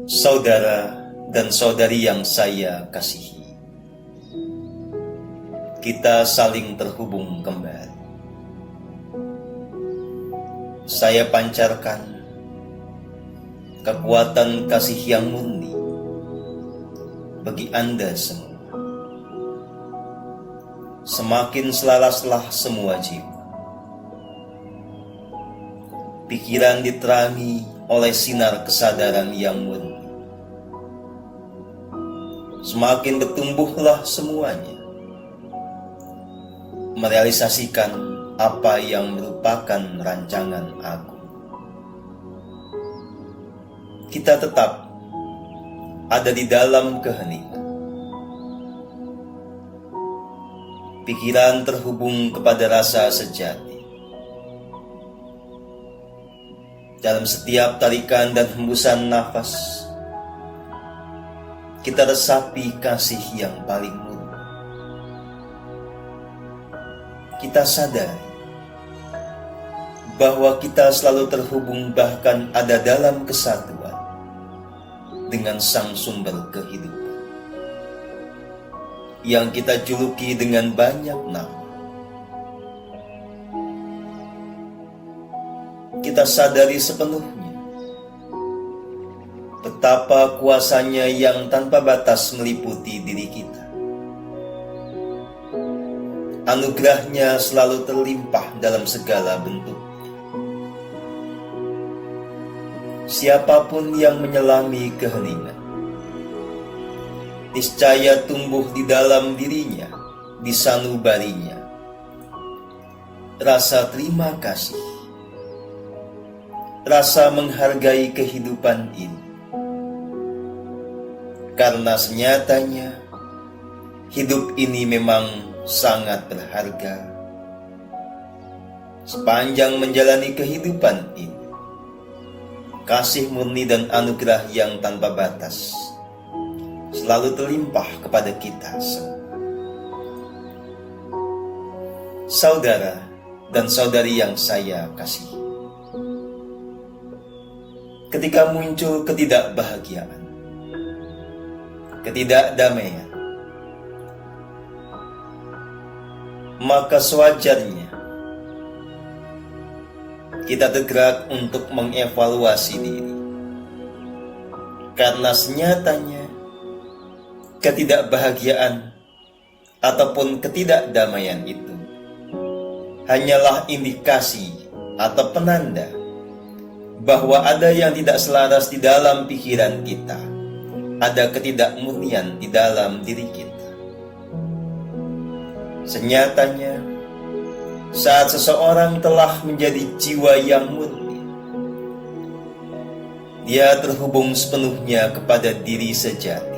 Saudara dan saudari yang saya kasihi, kita saling terhubung kembali. Saya pancarkan kekuatan kasih yang murni bagi Anda semua. Semakin selaras-lah semua jiwa. Pikiran diterangi oleh sinar kesadaran yang murni. Semakin bertumbuhlah semuanya, merealisasikan apa yang merupakan rancangan agung. Kita tetap ada di dalam keheningan. Pikiran terhubung kepada rasa sejati. Dalam setiap tarikan dan hembusan nafas, kita resapi kasih yang paling murni. Kita sadar bahwa kita selalu terhubung, bahkan ada dalam kesatuan dengan sang sumber kehidupan yang kita juluki dengan banyak nama. Kita sadari sepenuhnya betapa kuasanya yang tanpa batas meliputi diri kita. Anugerahnya selalu terlimpah dalam segala bentuk. Siapapun yang menyelami keheningan, niscaya tumbuh di dalam dirinya, di sanubarinya, rasa terima kasih, rasa menghargai kehidupan ini. Karena senyatanya hidup ini memang sangat berharga. Sepanjang menjalani kehidupan ini, kasih murni dan anugerah yang tanpa batas selalu terlimpah kepada kita semua. Saudara dan saudari yang saya kasihi, ketika muncul ketidakbahagiaan, ketidakdamaian, maka sewajarnya kita tergerak untuk mengevaluasi diri. Karena senyatanya ketidakbahagiaan ataupun ketidakdamaian itu hanyalah indikasi atau penanda bahwa ada yang tidak selaras di dalam pikiran kita, ada ketidakmurnian di dalam diri kita. Senyatanya, saat seseorang telah menjadi jiwa yang murni, dia terhubung sepenuhnya kepada diri sejati.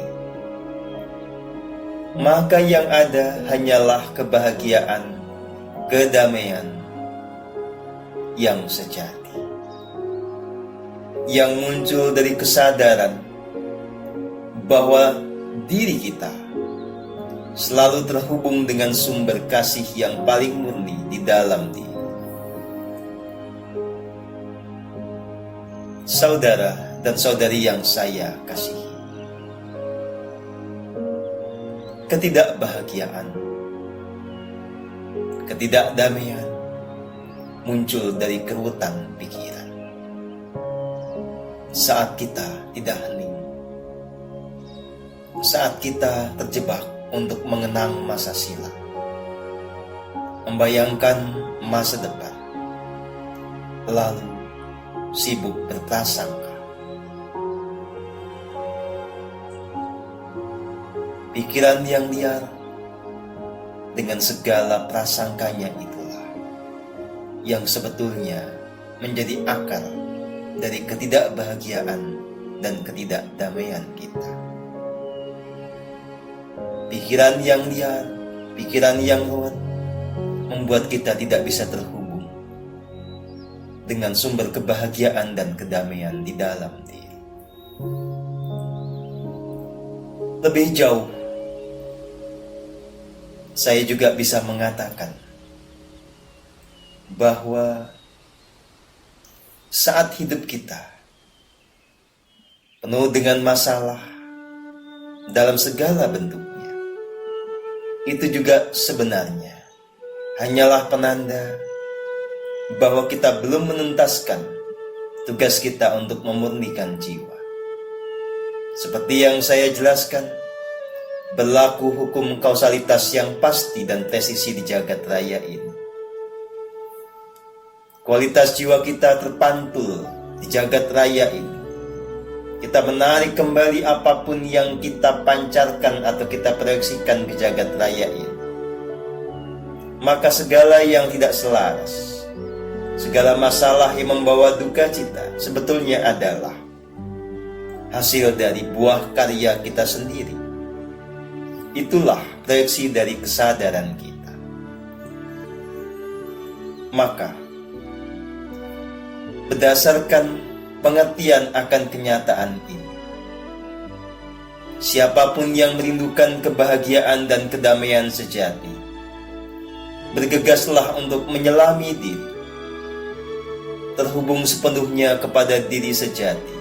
Maka yang ada hanyalah kebahagiaan, kedamaian yang sejati, yang muncul dari kesadaran bahwa diri kita selalu terhubung dengan sumber kasih yang paling murni di dalam diri. Saudara dan saudari yang saya kasihi, ketidakbahagiaan, ketidakdamaian muncul dari kerutan pikiran. Saat kita tidak hening, saat kita terjebak untuk mengenang masa silam, membayangkan masa depan, lalu sibuk berprasangka. Pikiran yang liar dengan segala prasangkanya itulah yang sebetulnya menjadi akar dari ketidakbahagiaan dan ketidakdamaian kita. Pikiran yang liar, pikiran yang ruwet membuat kita tidak bisa terhubung dengan sumber kebahagiaan dan kedamaian di dalam diri. Lebih jauh, saya juga bisa mengatakan bahwa saat hidup kita penuh dengan masalah dalam segala bentuknya. Itu juga sebenarnya hanyalah penanda bahwa kita belum menuntaskan tugas kita untuk memurnikan jiwa. Seperti yang saya jelaskan, berlaku hukum kausalitas yang pasti dan presisi di jagat raya ini. Kualitas jiwa kita terpantul di jagat raya ini. Kita menarik kembali apapun yang kita pancarkan atau kita proyeksikan ke jagat raya ini. Maka segala yang tidak selaras, segala masalah yang membawa duka cita sebetulnya adalah hasil dari buah karya kita sendiri. Itulah proyeksi dari kesadaran kita. Maka, berdasarkan pengertian akan kenyataan ini, siapapun yang merindukan kebahagiaan dan kedamaian sejati, bergegaslah untuk menyelami diri, terhubung sepenuhnya kepada diri sejati,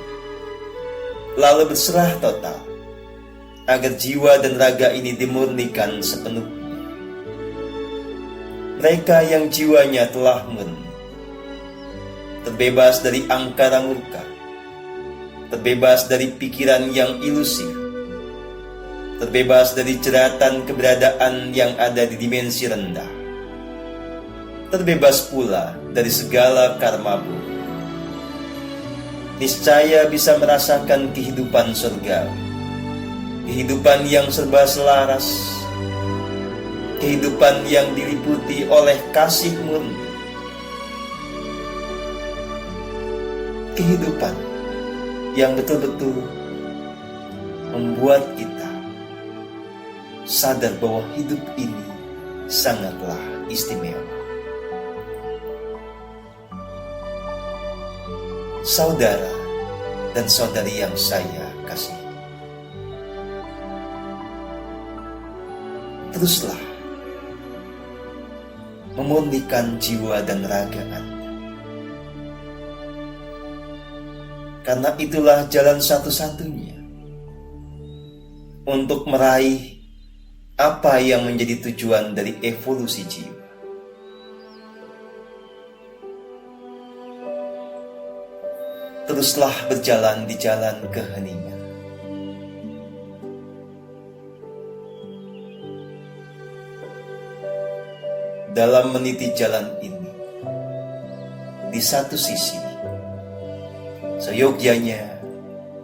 lalu berserah total, agar jiwa dan raga ini dimurnikan sepenuhnya. Mereka yang jiwanya telah murni, terbebas dari angkara murka, terbebas dari pikiran yang ilusif, terbebas dari jeratan keberadaan yang ada di dimensi rendah, terbebas pula dari segala karma buruk. Niscaya bisa merasakan kehidupan surgawi, kehidupan yang serba selaras, kehidupan yang diliputi oleh kasih murni, kehidupan yang betul-betul membuat kita sadar bahwa hidup ini sangatlah istimewa. Saudara dan saudari yang saya kasihi, teruslah memurnikan jiwa dan raga Anda. Karena itulah jalan satu-satunya untuk meraih apa yang menjadi tujuan dari evolusi jiwa. Teruslah berjalan di jalan keheningan. Dalam meniti jalan ini, di satu sisi, seyogyanya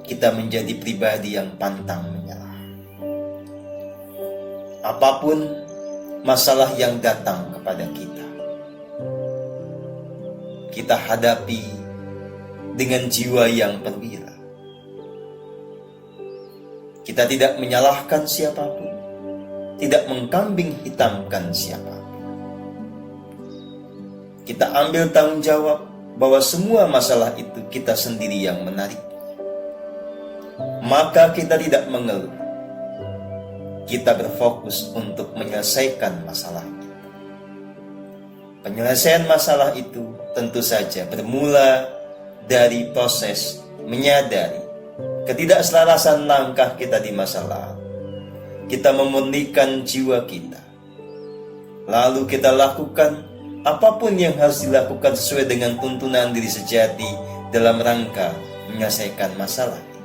kita menjadi pribadi yang pantang menyerah. Apapun masalah yang datang kepada kita, kita hadapi dengan jiwa yang perwira. Kita tidak menyalahkan siapapun, tidak mengkambing hitamkan siapapun. Kita ambil tanggung jawab bahwa semua masalah itu kita sendiri yang menarik. Maka kita tidak mengeluh. Kita berfokus untuk menyelesaikan masalah itu. Penyelesaian masalah itu tentu saja bermula dari proses menyadari ketidakselarasan langkah kita di masa lalu. Kita memurnikan jiwa kita, lalu kita lakukan apapun yang harus dilakukan sesuai dengan tuntunan diri sejati dalam rangka menyelesaikan masalah itu.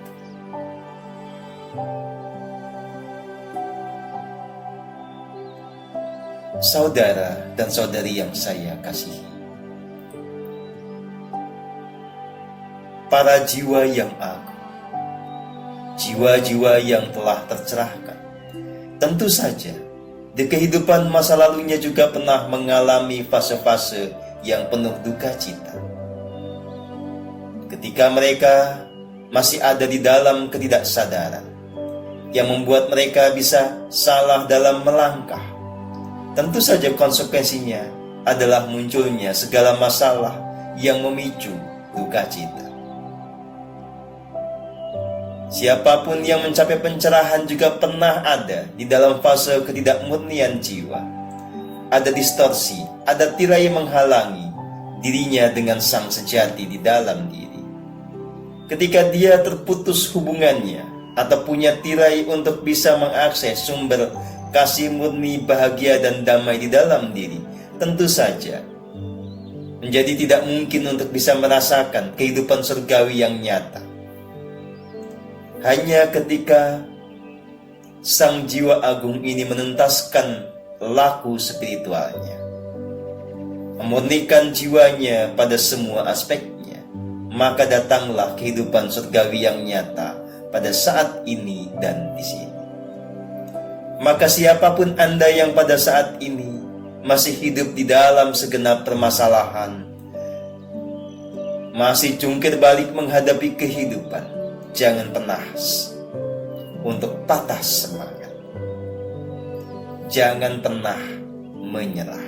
Saudara dan saudari yang saya kasihi, para jiwa yang agung, jiwa-jiwa yang telah tercerahkan, tentu saja di kehidupan masa lalunya juga pernah mengalami fase-fase yang penuh duka cita. Ketika mereka masih ada di dalam ketidaksadaran yang membuat mereka bisa salah dalam melangkah, tentu saja konsekuensinya adalah munculnya segala masalah yang memicu duka cita. Siapapun yang mencapai pencerahan juga pernah ada di dalam fase ketidakmurnian jiwa. Ada distorsi, ada tirai menghalangi dirinya dengan sang sejati di dalam diri. ketika dia terputus hubungannya atau punya tirai untuk bisa mengakses sumber kasih murni, bahagia, dan damai di dalam diri, tentu saja menjadi tidak mungkin untuk bisa merasakan kehidupan surgawi yang nyata. Hanya ketika sang jiwa agung ini menuntaskan laku spiritualnya, memurnikan jiwanya pada semua aspeknya, maka datanglah kehidupan surgawi yang nyata pada saat ini dan di sini. Maka siapapun Anda yang pada saat ini masih hidup di dalam segenap permasalahan, masih jungkir balik menghadapi kehidupan, jangan pernah untuk patah semangat. Jangan pernah menyerah.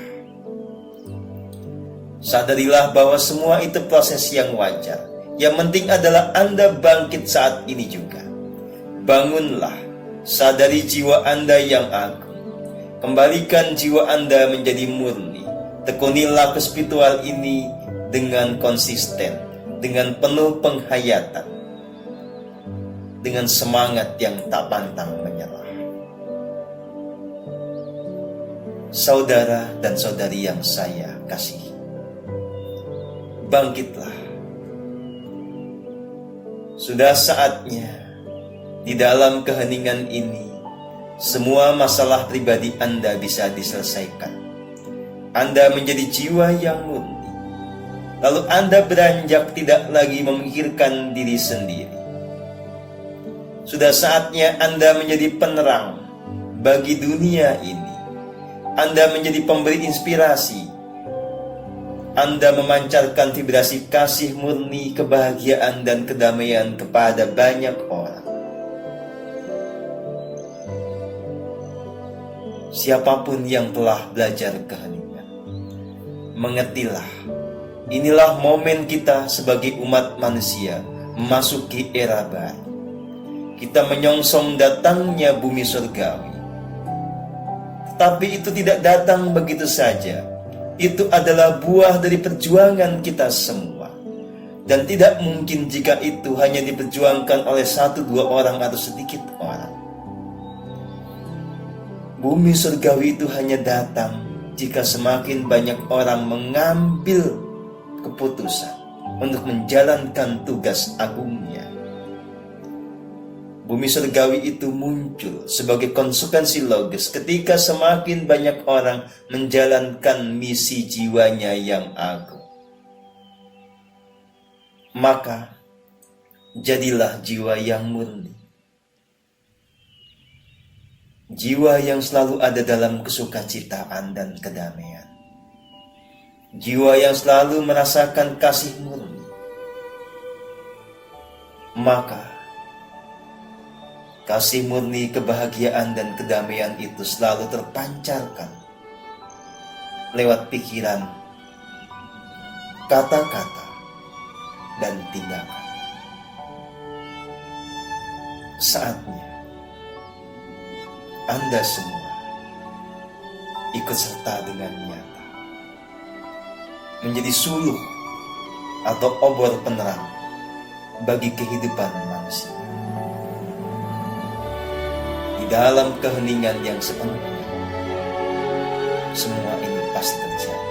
Sadarilah bahwa semua itu proses yang wajar. Yang penting adalah Anda bangkit saat ini juga. Bangunlah, sadari jiwa Anda yang agung. Kembalikan jiwa Anda menjadi murni. Tekunilah ke spiritual ini dengan konsisten, dengan penuh penghayatan, dengan semangat yang tak pantang menyerah. Saudara dan saudari yang saya kasihi, bangkitlah. Sudah saatnya di dalam keheningan ini semua masalah pribadi Anda bisa diselesaikan. Anda menjadi jiwa yang murni. Lalu Anda beranjak tidak lagi memikirkan diri sendiri. Sudah saatnya Anda menjadi penerang bagi dunia ini. Anda menjadi pemberi inspirasi. Anda memancarkan vibrasi kasih murni, kebahagiaan, dan kedamaian kepada banyak orang. Siapapun yang telah belajar keheningan, mengertilah, inilah momen kita sebagai umat manusia memasuki era baru. Kita menyongsong datangnya bumi surgawi. Tapi itu tidak datang begitu saja. Itu adalah buah dari perjuangan kita semua. Dan tidak mungkin jika itu hanya diperjuangkan oleh 1-2 orang atau sedikit orang. Bumi surgawi itu hanya datang jika semakin banyak orang mengambil keputusan untuk menjalankan tugas agungnya. Bumi surgawi itu muncul sebagai konsekuensi logis ketika semakin banyak orang menjalankan misi jiwanya yang agung. Maka, jadilah jiwa yang murni. Jiwa yang selalu ada dalam kesukacitaan dan kedamaian. Jiwa yang selalu merasakan kasih murni. Maka, kasih murni, kebahagiaan, dan kedamaian itu selalu terpancarkan lewat pikiran, kata-kata, dan tindakan. Saatnya Anda semua ikut serta dengan nyata menjadi suluh atau obor penerang bagi kehidupan manusia. Dalam keheningan yang sepenuhnya, semua ini pasti terjadi.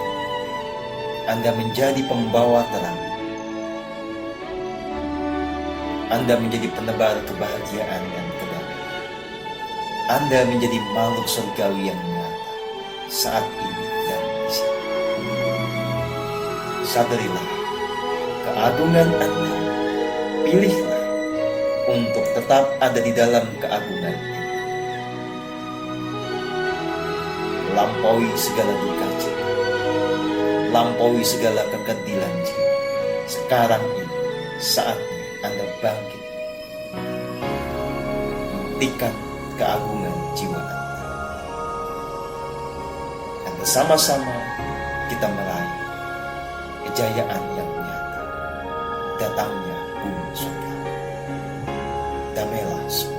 Anda menjadi pembawa terang. Anda menjadi penebar kebahagiaan dan kedamaian. Anda menjadi makhluk surgawi yang nyata saat ini dan di sini. Sadarilah keagungan Anda. Pilihlah untuk tetap ada di dalam keagungan ini. Lampaui segala duka cita, lampaui segala kekedilan jiwa. Sekarang ini saatnya Anda bangkit, membuktikan keagungan jiwa Anda, dan bersama-sama kita meraih kejayaan yang nyata, datangnya bumi surga. Damailah semua.